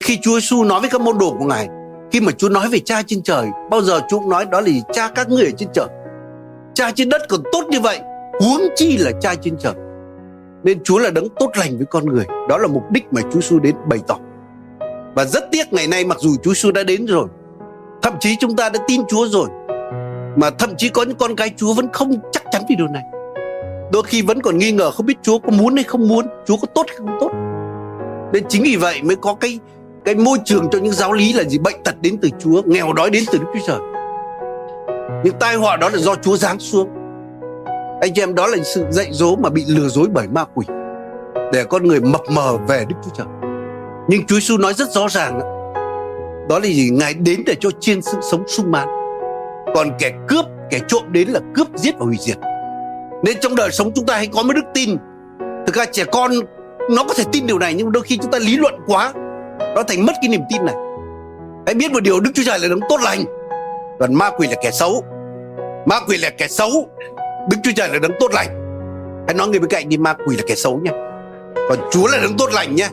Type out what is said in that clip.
khi Chúa Giêsu nói với các môn đồ của Ngài, khi mà Chúa nói về Cha trên trời, bao giờ Chúa cũng nói đó là Cha các ngươi ở trên trời. Cha trên đất còn tốt như vậy, huống chi là Cha trên trời. Nên Chúa là đấng tốt lành với con người. Đó là mục đích mà Chúa Giêsu đến bày tỏ. Và rất tiếc ngày nay mặc dù Chúa Giêsu đã đến rồi, thậm chí chúng ta đã tin Chúa rồi, mà thậm chí có những con cái Chúa vẫn không chắc chắn về điều này. Đôi khi vẫn còn nghi ngờ không biết Chúa có muốn hay không muốn, Chúa có tốt hay không tốt. Nên chính vì vậy mới có cái môi trường cho những giáo lý là gì? Bệnh tật đến từ Chúa, nghèo đói đến từ Đức Chúa Trời. Những tai họa đó là do Chúa giáng xuống. Anh chị em, đó là sự dạy dỗ mà bị lừa dối bởi ma quỷ, để con người mập mờ về Đức Chúa Trời. Nhưng Chúa Giêsu nói rất rõ ràng đó là gì? Ngài đến để cho chiên sự sống sung mãn. Còn kẻ cướp, kẻ trộm đến là cướp, giết và hủy diệt. Nên trong đời sống chúng ta hãy có một đức tin. Thực ra trẻ con nó có thể tin điều này, nhưng đôi khi chúng ta lý luận quá, nó thành mất cái niềm tin này. Hãy biết một điều, Đức Chúa Trời là đấng tốt lành, còn ma quỷ là kẻ xấu. Ma quỷ là kẻ xấu, Đức Chúa Trời là đấng tốt lành. Hãy nói người bên cạnh đi, ma quỷ là kẻ xấu nha, còn Chúa là đấng tốt lành nha.